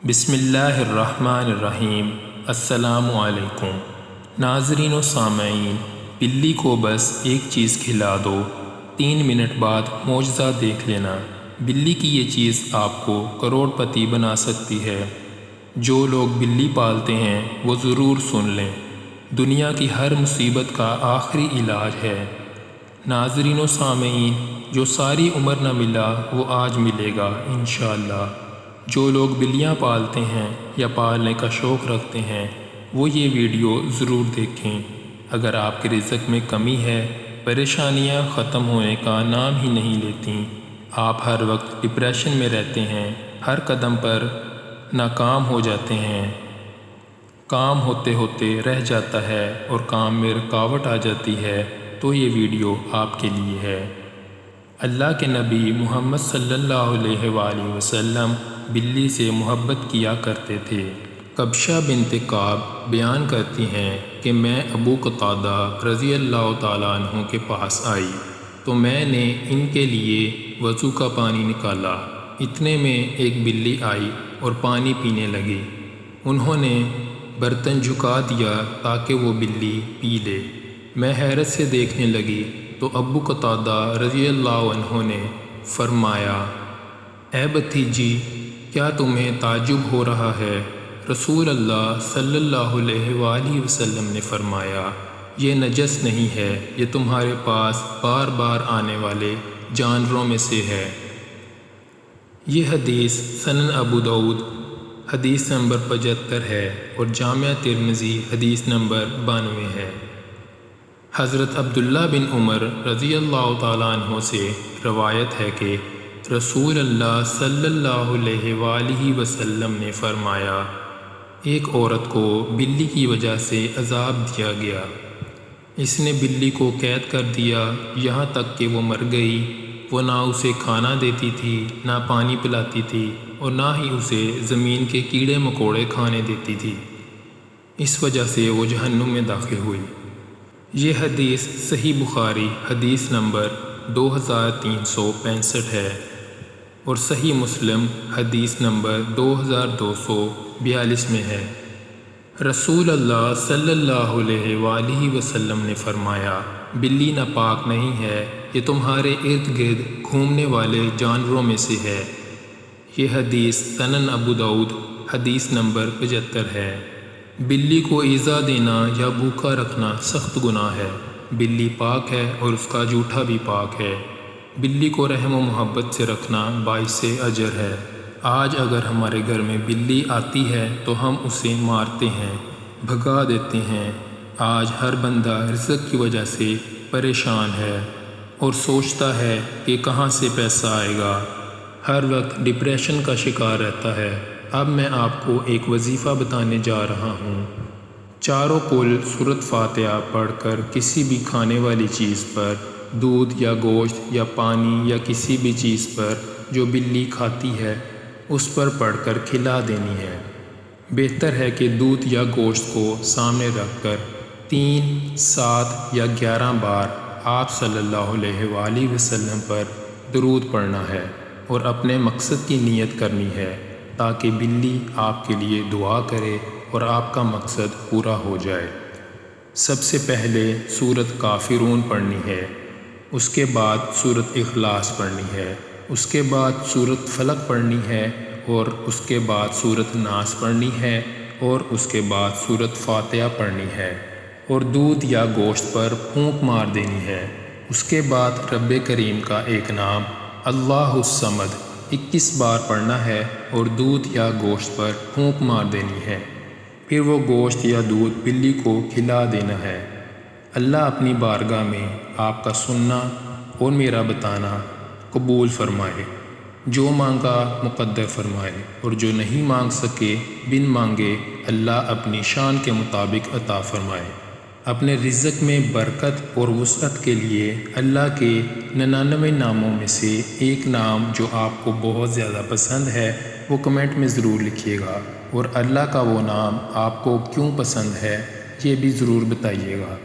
بسم اللہ الرحمن الرحیم۔ السلام علیکم ناظرین و سامعین، بلی کو بس ایک چیز کھلا دو، 3 منٹ بعد معجزہ دیکھ لینا۔ بلی کی یہ چیز آپ کو کروڑ پتی بنا سکتی ہے۔ جو لوگ بلی پالتے ہیں وہ ضرور سن لیں، دنیا کی ہر مصیبت کا آخری علاج ہے۔ ناظرین و سامعین، جو ساری عمر نہ ملا وہ آج ملے گا انشاءاللہ۔ جو لوگ بلیاں پالتے ہیں یا پالنے کا شوق رکھتے ہیں وہ یہ ویڈیو ضرور دیکھیں۔ اگر آپ کے رزق میں کمی ہے، پریشانیاں ختم ہونے کا نام ہی نہیں لیتیں، آپ ہر وقت ڈپریشن میں رہتے ہیں، ہر قدم پر ناکام ہو جاتے ہیں، کام ہوتے ہوتے رہ جاتا ہے اور کام میں رکاوٹ آ جاتی ہے، تو یہ ویڈیو آپ کے لیے ہے۔ اللہ کے نبی محمد صلی اللہ علیہ وآلہ وسلم بلی سے محبت کیا کرتے تھے۔ کبشہ بنت کعب بیان کرتی ہیں کہ میں ابو قتادہ رضی اللہ تعالیٰ عنہ کے پاس آئی تو میں نے ان کے لیے وضو کا پانی نکالا۔ اتنے میں ایک بلی آئی اور پانی پینے لگی۔ انہوں نے برتن جھکا دیا تاکہ وہ بلی پی لے۔ میں حیرت سے دیکھنے لگی تو ابو قتادہ رضی اللہ عنہ نے فرمایا، اے بھتیجی، کیا تمہیں تعجب ہو رہا ہے؟ رسول اللہ صلی اللہ علیہ وآلہ وسلم نے فرمایا، یہ نجس نہیں ہے، یہ تمہارے پاس بار بار آنے والے جانوروں میں سے ہے۔ یہ حدیث سنن ابو داؤد حدیث نمبر 75 ہے اور جامع ترمذی حدیث نمبر 92 ہے۔ حضرت عبداللہ بن عمر رضی اللہ تعالیٰ عنہ سے روایت ہے کہ رسول اللہ صلی اللہ علیہ وآلہ وسلم نے فرمایا، ایک عورت کو بلی کی وجہ سے عذاب دیا گیا۔ اس نے بلی کو قید کر دیا یہاں تک کہ وہ مر گئی۔ وہ نہ اسے کھانا دیتی تھی، نہ پانی پلاتی تھی اور نہ ہی اسے زمین کے کیڑے مکوڑے کھانے دیتی تھی۔ اس وجہ سے وہ جہنم میں داخل ہوئی۔ یہ حدیث صحیح بخاری حدیث نمبر 2365 ہے اور صحیح مسلم حدیث نمبر 2242 میں ہے۔ رسول اللہ صلی اللہ علیہ وآلہ وسلم نے فرمایا، بلی ناپاک نہیں ہے، یہ تمہارے ارد گرد گھومنے والے جانوروں میں سے ہے۔ یہ حدیث سنن ابو داؤد حدیث نمبر 75 ہے۔ بلی کو ایذا دینا یا بھوکا رکھنا سخت گناہ ہے۔ بلی پاک ہے اور اس کا جوٹھا بھی پاک ہے۔ بلی کو رحم و محبت سے رکھنا باعث اجر ہے۔ آج اگر ہمارے گھر میں بلی آتی ہے تو ہم اسے مارتے ہیں، بھگا دیتے ہیں۔ آج ہر بندہ رزق کی وجہ سے پریشان ہے اور سوچتا ہے کہ کہاں سے پیسہ آئے گا، ہر وقت ڈپریشن کا شکار رہتا ہے۔ اب میں آپ کو ایک وظیفہ بتانے جا رہا ہوں۔ چاروں کل سورۃ فاتحہ پڑھ کر کسی بھی کھانے والی چیز پر، دودھ یا گوشت یا پانی یا کسی بھی چیز پر جو بلی کھاتی ہے اس پر پڑھ کر کھلا دینی ہے۔ بہتر ہے کہ دودھ یا گوشت کو سامنے رکھ کر 3، 7 یا 11 بار آپ صلی اللہ علیہ وآلہ وسلم پر درود پڑھنا ہے اور اپنے مقصد کی نیت کرنی ہے تاکہ بلی آپ کے لیے دعا کرے اور آپ کا مقصد پورا ہو جائے۔ سب سے پہلے سورۃ کافرون پڑھنی ہے، اس کے بعد سورۃ اخلاص پڑھنی ہے، اس کے بعد سورۃ فلق پڑھنی ہے اور اس کے بعد سورۃ ناس پڑھنی ہے اور اس کے بعد سورۃ فاتحہ پڑھنی ہے اور دودھ یا گوشت پر پھونک مار دینی ہے۔ اس کے بعد رب کریم کا ایک نام اللہ الصمد 21 بار پڑھنا ہے اور دودھ یا گوشت پر پھونک مار دینی ہے۔ پھر وہ گوشت یا دودھ بلی کو کھلا دینا ہے۔ اللہ اپنی بارگاہ میں آپ کا سننا اور میرا بتانا قبول فرمائے، جو مانگا مقدر فرمائے اور جو نہیں مانگ سکے بن مانگے اللہ اپنی شان کے مطابق عطا فرمائے۔ اپنے رزق میں برکت اور وسعت کے لیے اللہ کے 99 ناموں میں سے ایک نام جو آپ کو بہت زیادہ پسند ہے وہ کمنٹ میں ضرور لکھیے گا، اور اللہ کا وہ نام آپ کو کیوں پسند ہے یہ بھی ضرور بتائیے گا۔